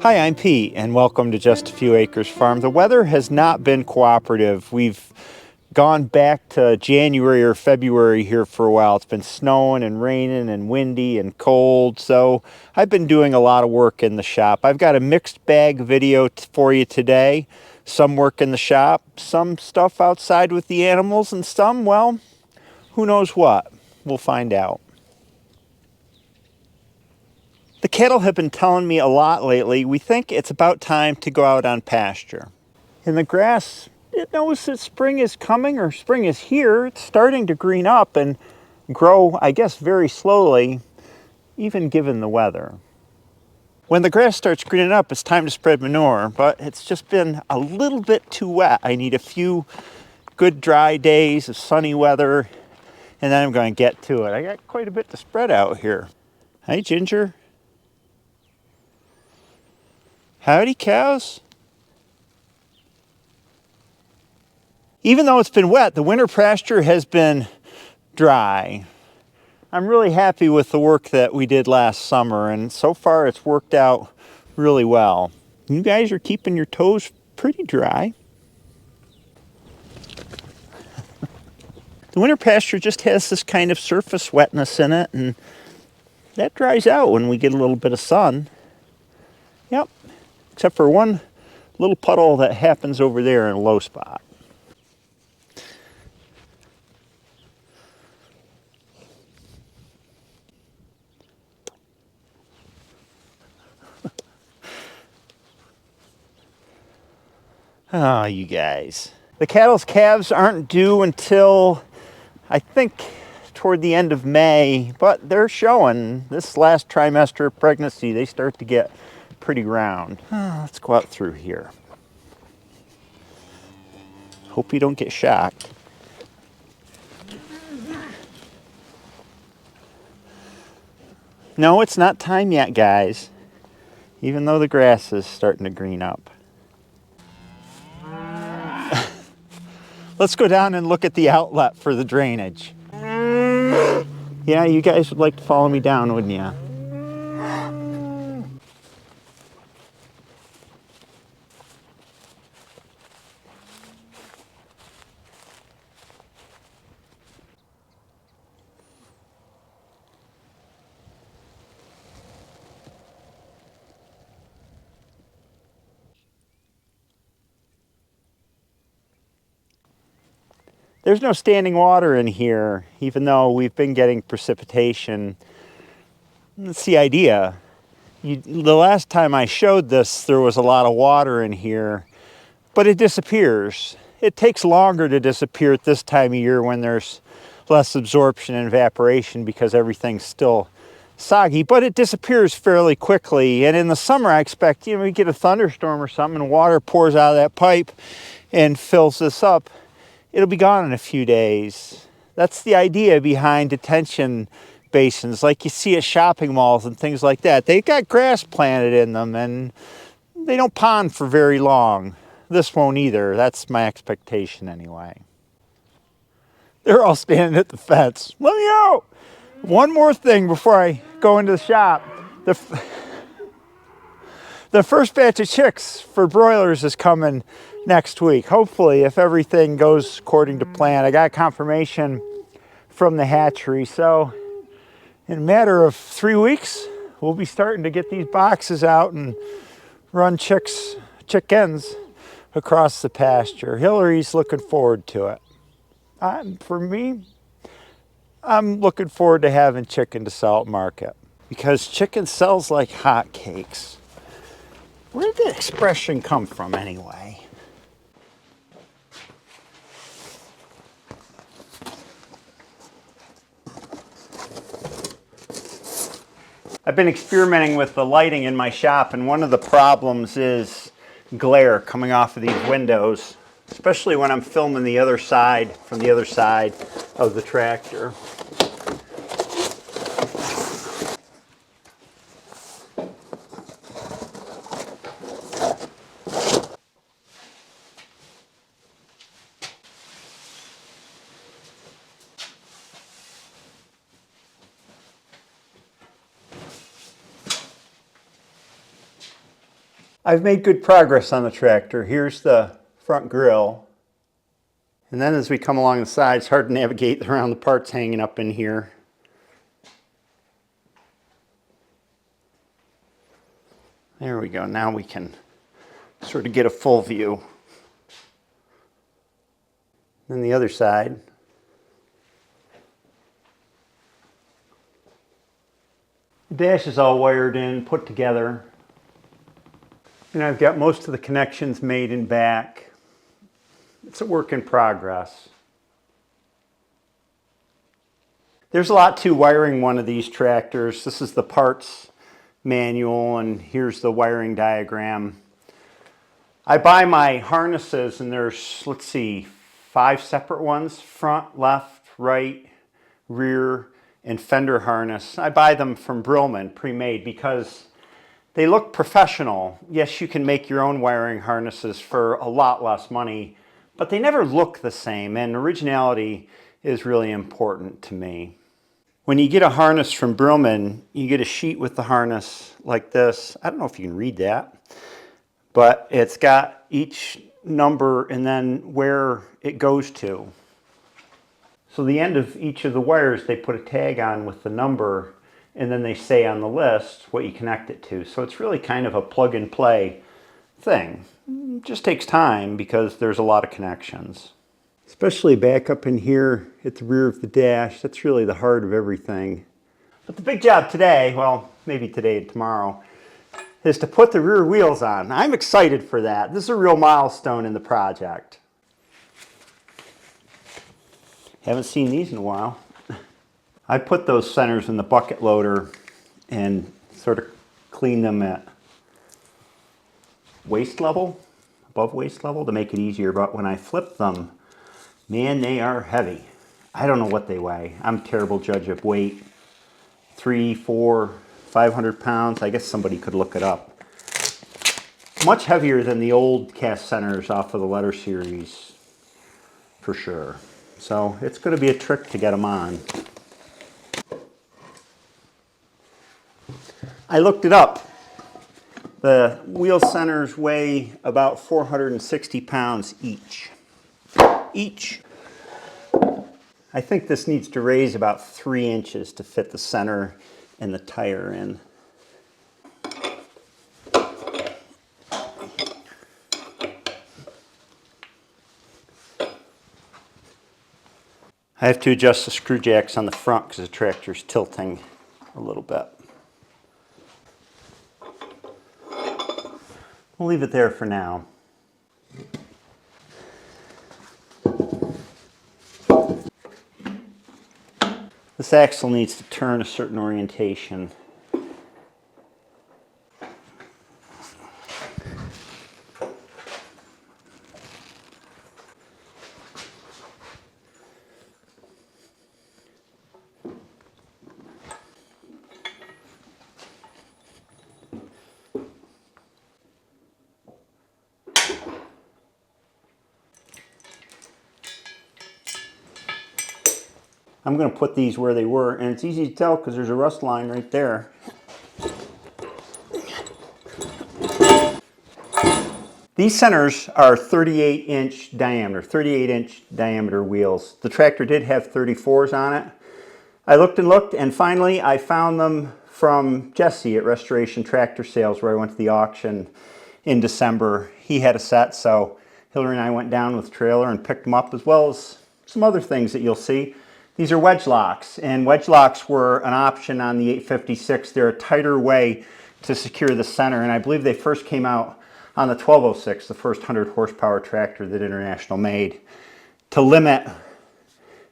Hi, I'm Pete, and welcome to Just a Few Acres Farm. The weather has not been cooperative. We've gone back to January or February here for a while. It's been snowing and raining and windy and cold, so I've been doing a lot of work in the shop. I've got a mixed bag video for you today. Some work in the shop, some stuff outside with the animals, and some, well, who knows what. We'll find out. The cattle have been telling me a lot lately. We think it's about time to go out on pasture. And the grass, it knows that spring is coming, or spring is here. It's starting to green up and grow, I guess, very slowly, even given the weather. When the grass starts greening up, it's time to spread manure, but it's just been a little bit too wet. I need a few good dry days of sunny weather, and then I'm going to get to it. I got quite a bit to spread out here. Hi, Ginger. Howdy, cows. Even though it's been wet, the winter pasture has been dry. I'm really happy with the work that we did last summer, and so far it's worked out really well. You guys are keeping your toes pretty dry. The winter pasture just has this kind of surface wetness in it, and that dries out when we get a little bit of sun. Yep, except for one little puddle that happens over there in a low spot. Oh, you guys. The cattle's calves aren't due until, I think, toward the end of May, but they're showing. This last trimester of pregnancy, they start to get pretty round. Let's go out through here. Hope you don't get shocked. No, it's not time yet, guys, even though the grass is starting to green up. Let's go down and look at the outlet for the drainage. Yeah, you guys would like to follow me down, wouldn't you? There's no standing water in here, even though we've been getting precipitation. That's the idea. The last time I showed this, there was a lot of water in here, but it disappears. It takes longer to disappear at this time of year when there's less absorption and evaporation because everything's still soggy, but it disappears fairly quickly. And in the summer, I expect, we get a thunderstorm or something and water pours out of that pipe and fills this up. It'll be gone in a few days. That's the idea behind detention basins, like you see at shopping malls and things like that. They've got grass planted in them and they don't pond for very long. This won't either. That's my expectation anyway. They're all standing at the fence. Let me out! One more thing before I go into the shop. The first batch of chicks for broilers is coming next week. Hopefully, if everything goes according to plan. I got confirmation from the hatchery, so in a matter of 3 weeks, we'll be starting to get these boxes out and run chickens across the pasture. Hillary's looking forward to it. For me, I'm looking forward to having chicken to sell at market because chicken sells like hotcakes. Where did the expression come from anyway? I've been experimenting with the lighting in my shop, and one of the problems is glare coming off of these windows, especially when I'm filming the other side, from the other side of the tractor. I've made good progress on the tractor. Here's the front grille. And then as we come along the side, it's hard to navigate around the parts hanging up in here. There we go. Now we can sort of get a full view. Then the other side. The dash is all wired in, put together. And I've got most of the connections made in back. It's a work in progress. There's a lot to wiring one of these tractors. This is the parts manual, and here's the wiring diagram. I buy my harnesses, and there's, let's see, 5 separate ones: front, left, right, rear, and fender harness. I buy them from Brillman pre-made because they look professional. Yes, you can make your own wiring harnesses for a lot less money, but they never look the same, and originality is really important to me. When you get a harness from Brillman, you get a sheet with the harness like this. I don't know if you can read that, but it's got each number and then where it goes to. So the end of each of the wires, they put a tag on with the number, and then they say on the list what you connect it to. So it's really kind of a plug and play thing. It just takes time because there's a lot of connections. Especially back up in here at the rear of the dash, that's really the heart of everything. But the big job today, well, maybe today and tomorrow, is to put the rear wheels on. I'm excited for that. This is a real milestone in the project. Haven't seen these in a while. I put those centers in the bucket loader and sort of clean them at waist level, above waist level, to make it easier. But when I flip them, man, they are heavy. I don't know what they weigh. I'm a terrible judge of weight. 3, 4, 500 pounds. I guess somebody could look it up. Much heavier than the old cast centers off of the letter series, for sure. So it's going to be a trick to get them on. I looked it up. The wheel centers weigh about 460 pounds each. I think this needs to raise about 3 inches to fit the center and the tire in. I have to adjust the screw jacks on the front because the tractor's tilting a little bit. We'll leave it there for now. This axle needs to turn a certain orientation. I'm going to put these where they were, and it's easy to tell because there's a rust line right there. These centers are 38-inch diameter wheels. The tractor did have 34s on it. I looked and looked, and finally I found them from Jesse at Restoration Tractor Sales, where I went to the auction in December. He had a set, so Hillary and I went down with the trailer and picked them up, as well as some other things that you'll see. These are wedge locks, and wedge locks were an option on the 856. They're a tighter way to secure the center, and I believe they first came out on the 1206, the first 100 horsepower tractor that International made, to limit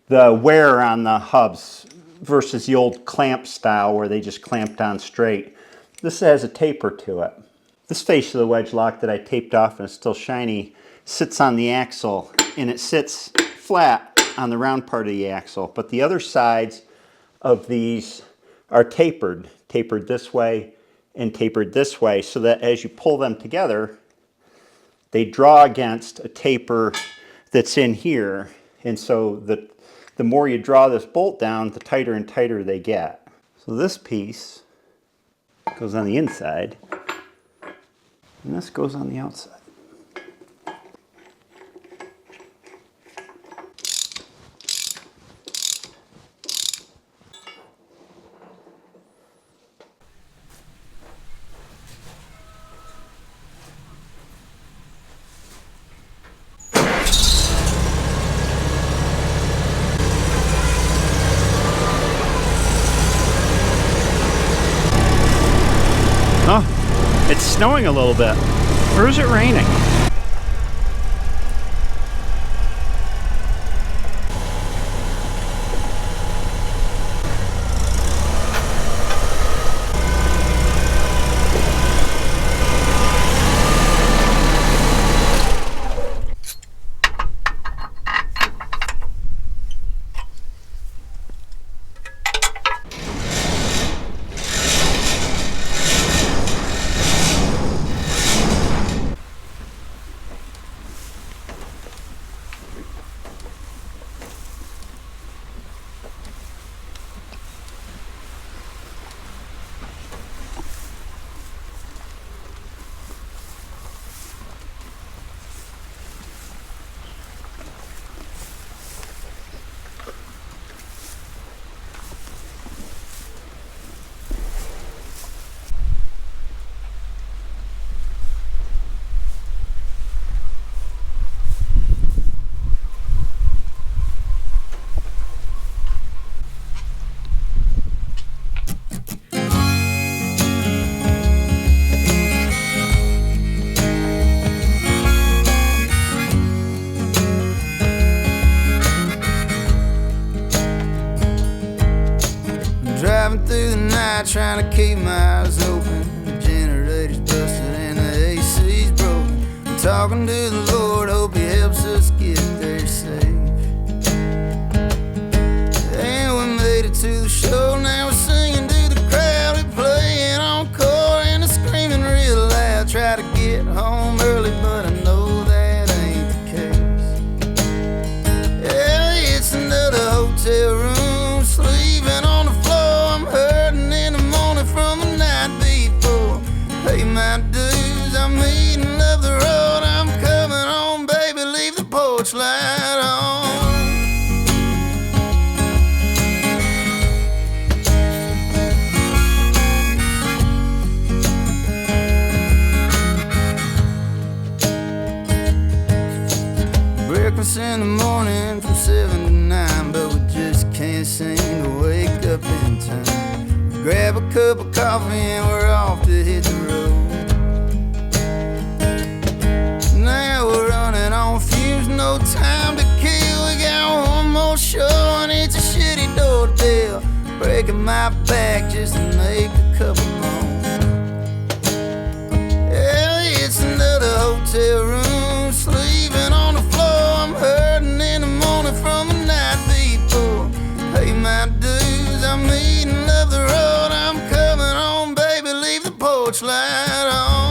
the wear on the hubs versus the old clamp style where they just clamped on straight. This has a taper to it. This face of the wedge lock that I taped off and is still shiny sits on the axle, and it sits flat on the round part of the axle, but the other sides of these are tapered this way and tapered this way, so that as you pull them together, they draw against a taper that's in here, and so the more you draw this bolt down, the tighter and tighter they get. So this piece goes on the inside, And this goes on the outside. Oh, it's snowing a little bit. Or is it raining? Driving through the night trying to keep my eyes open. The generator's busted and the AC's broken. I'm talking to the Lord, hope He helps us get there safe. And we made it to the show, now we're singing to the crowd. We're playing encore and they're screaming real loud. Try to get home early, but I know that ain't the case. Yeah, it's another hotel room, sleeping on the floor. I'm hurting in the morning from the night before. Pay my dues, I'm eating up the road. I'm coming home, baby, leave the porch light on. Breakfast in the morning from 7 to 9, but we just can't seem to wake up in time. We grab a cup of coffee and we're off to hit the road. Now we're running on fumes, no time to kill. We got one more show and it's a shitty doorbell, breaking my back just to make a couple more. Yeah, it's another hotel room, sleeping on the floor. I'm hurting in the morning from the night before. Pay my dues, I'm eating up the road. I'm coming home, baby, leave the porch light on.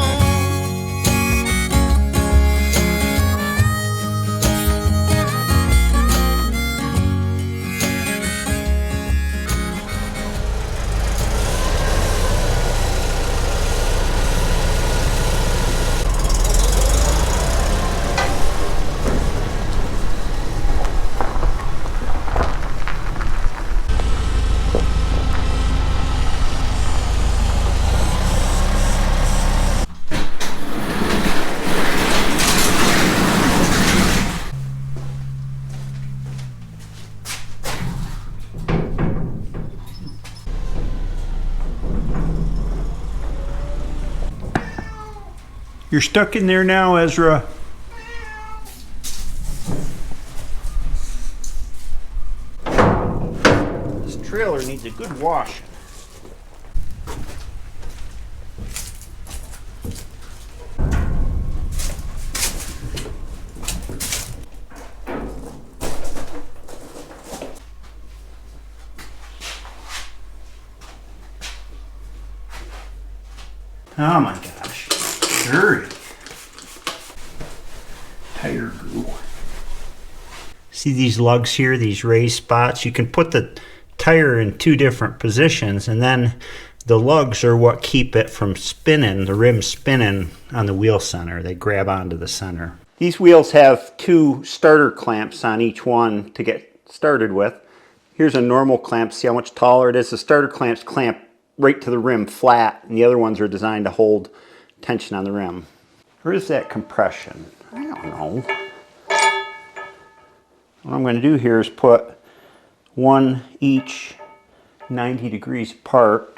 You're stuck in there now, Ezra. This trailer needs a good washing. Oh my gosh, dirty. Tire goo. See these lugs here, these raised spots? You can put the tire in two different positions, and then The lugs are what keep it from spinning, the rim spinning on the wheel center. They grab onto the center. These wheels have 2 starter clamps on each one to get started with. Here's a normal clamp. See how much taller it is? The starter clamps clamp right to the rim flat, and the other ones are designed to hold tension on the rim. Where is that compression? I don't know. What I'm going to do here is put one each 90 degrees apart.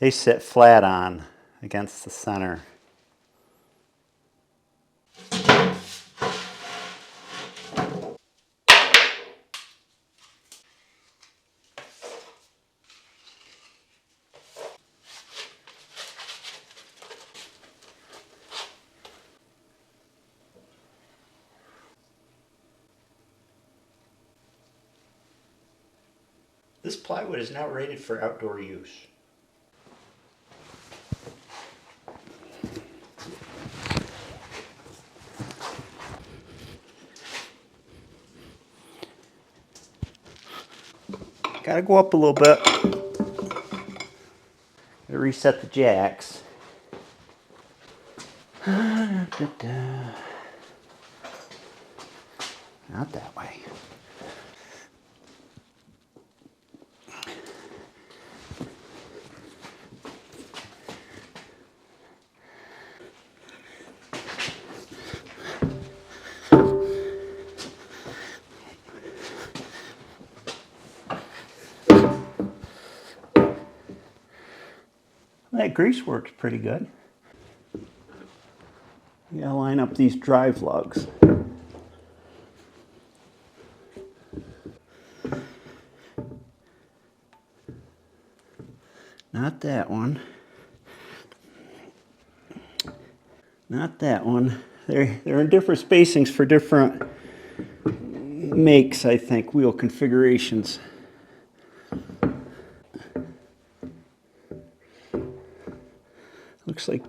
They sit flat on against the center. This plywood is now rated for outdoor use. Gotta go up a little bit. Gotta reset the jacks. Not that way. That grease works pretty good. We gotta line up these drive lugs. Not that one. Not that one. They're in different spacings for different makes, I think, wheel configurations. Looks like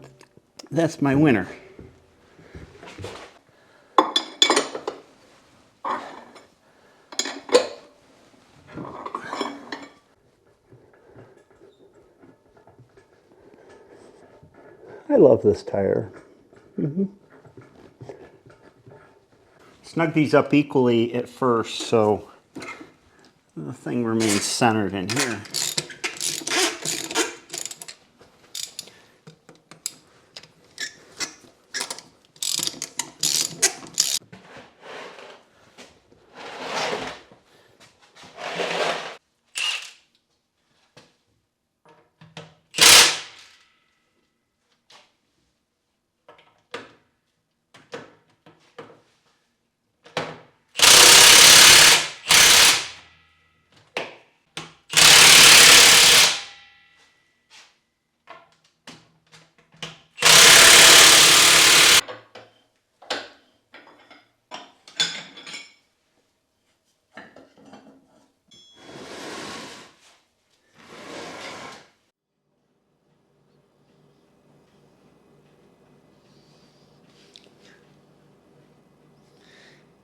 that's my winner. I love this tire. Snug these up equally at first so the thing remains centered in here.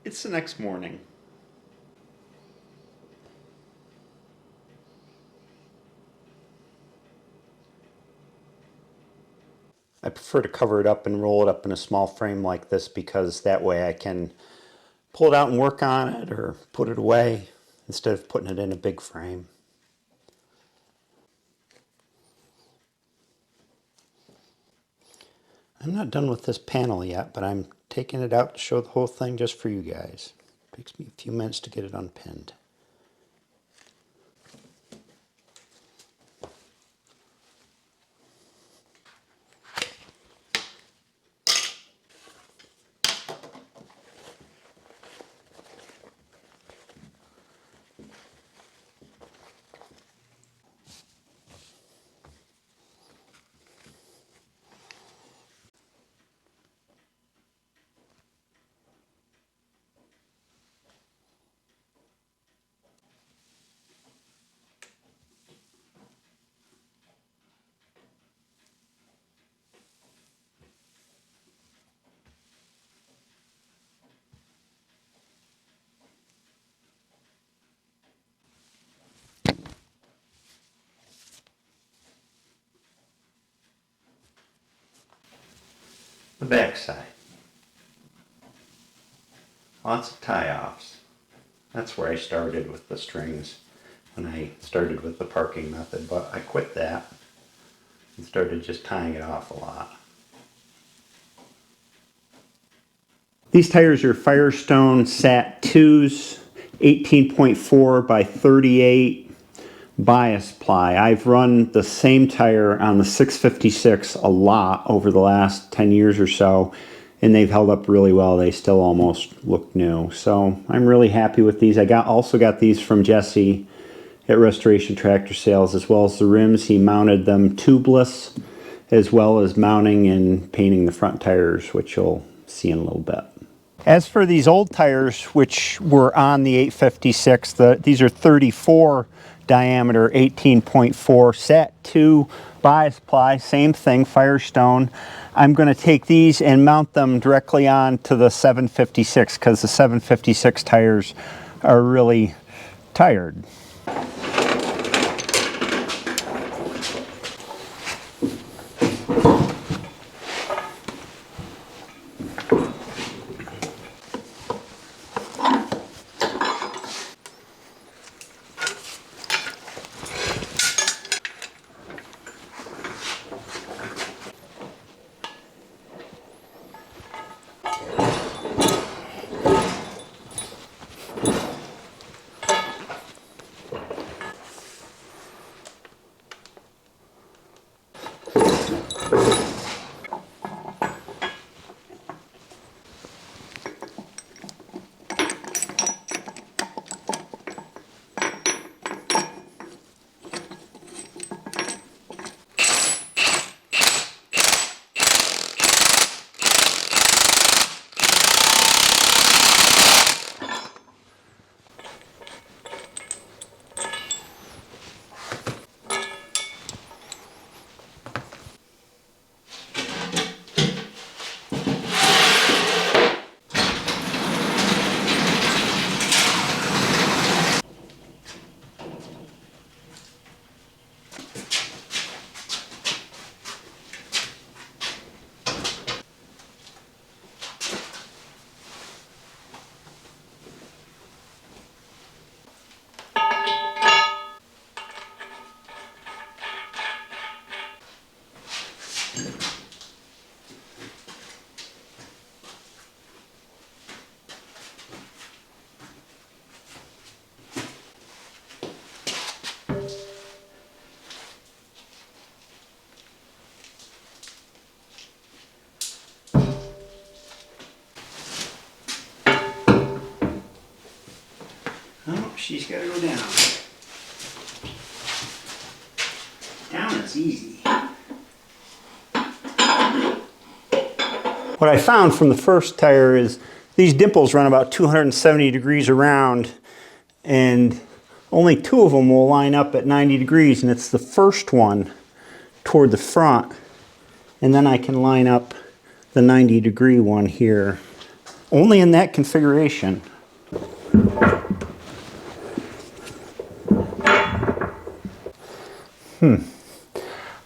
It's the next morning. I prefer to cover it up and roll it up in a small frame like this because that way I can pull it out and work on it or put it away instead of putting it in a big frame. I'm not done with this panel yet, but I'm taking it out to show the whole thing just for you guys. It takes me a few minutes to get it unpinned. The back side. Lots of tie-offs. That's where I started with the strings when I started with the parking method, but I quit that and started just tying it off a lot. These tires are Firestone Sat 2s, 18.4 by 38 bias ply. I've run the same tire on the 656 a lot over the last 10 years or so, and they've held up really well. They still almost look new. So I'm really happy with these. I also got these from Jesse at Restoration Tractor Sales, as well as the rims. He mounted them tubeless, as well as mounting and painting the front tires, which you'll see in a little bit. As for these old tires, which were on the 856, these are 34 diameter, 18.4 Sat 2 bias ply, same thing, Firestone. I'm going to take these and mount them directly on to the 756 because the 756 tires are really tired. Oh, she's got to go down. Down is easy. What I found from the first tire is these dimples run about 270 degrees around, and only 2 of them will line up at 90 degrees, and it's the first one toward the front, and then I can line up the 90-degree one here. Only in that configuration.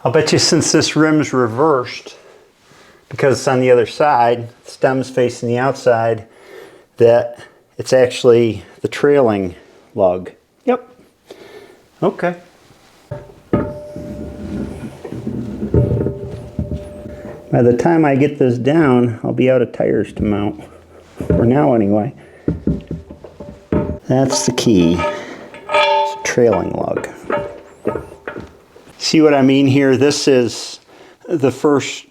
I'll bet you since this rim's reversed, because it's on the other side, the stem's facing the outside, that it's actually the trailing lug. Yep. Okay. By the time I get this down, I'll be out of tires to mount. For now, anyway. That's the key. It's a trailing lug. See what I mean here? This is the first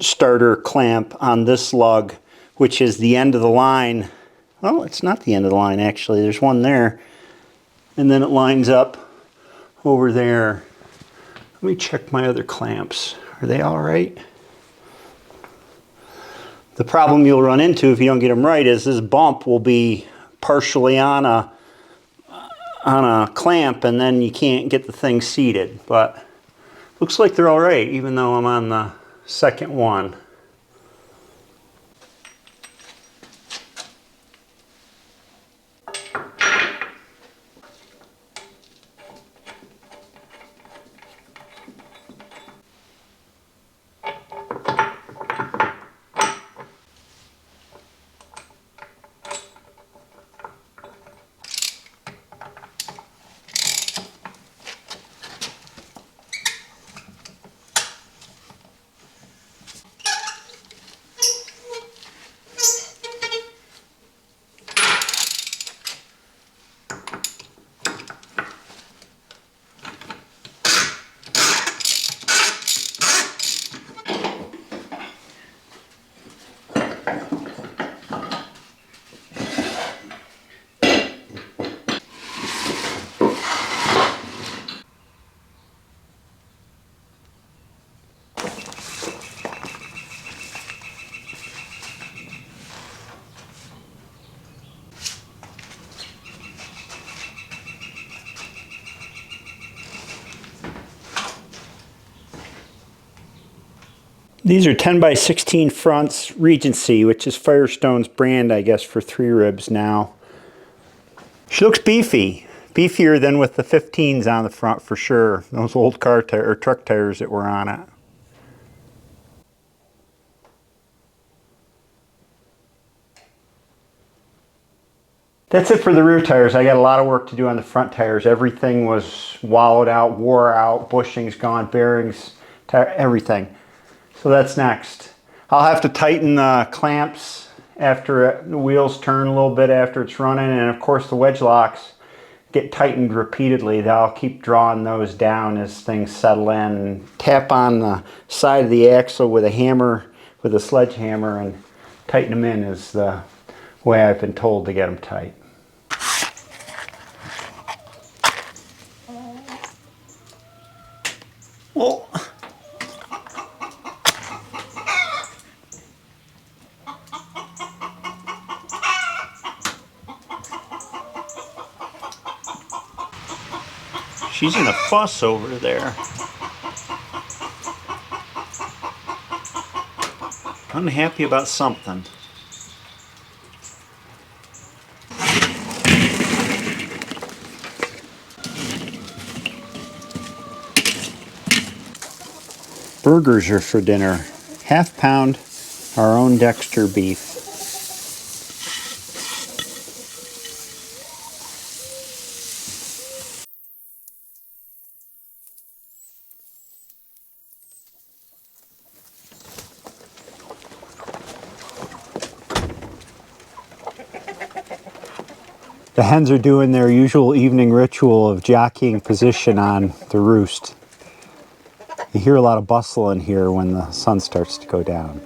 starter clamp on this lug, which is the end of the line. Well, it's not the end of the line, actually. There's one there. And then it lines up over there. Let me check my other clamps. Are they all right? The problem you'll run into if you don't get them right is this bump will be partially on a clamp, and then you can't get the thing seated. But looks like they're all right, even though I'm on the second one. These are 10 by 16 fronts Regency, which is Firestone's brand, I guess, for 3 ribs now. She looks beefy. Beefier than with the 15s on the front for sure. Those old car tire or truck tires that were on it. That's it for the rear tires. I got a lot of work to do on the front tires. Everything was wallowed out, wore out, bushings gone, bearings, tire, everything. So that's next. I'll have to tighten the clamps after the wheels turn a little bit after it's running, and of course the wedge locks get tightened repeatedly. I'll keep drawing those down as things settle in. Tap on the side of the axle with a hammer, with a sledgehammer, and tighten them in is the way I've been told to get them tight. Well, she's in a fuss over there. Unhappy about something. Burgers are for dinner. Half pound, our own Dexter beef. The hens are doing their usual evening ritual of jockeying position on the roost. You hear a lot of bustle in here when the sun starts to go down.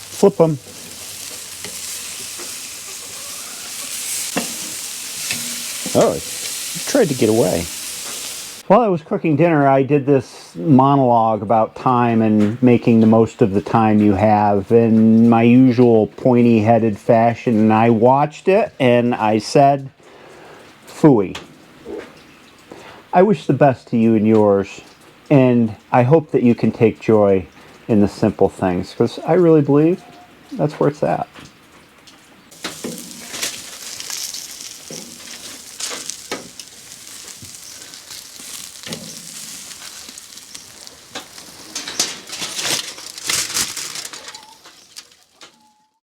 Flip them. Oh, it tried to get away. While I was cooking dinner, I did this monologue about time and making the most of the time you have in my usual pointy-headed fashion. And I watched it and I said, phooey. I wish the best to you and yours, and I hope that you can take joy in the simple things, because I really believe that's where it's at.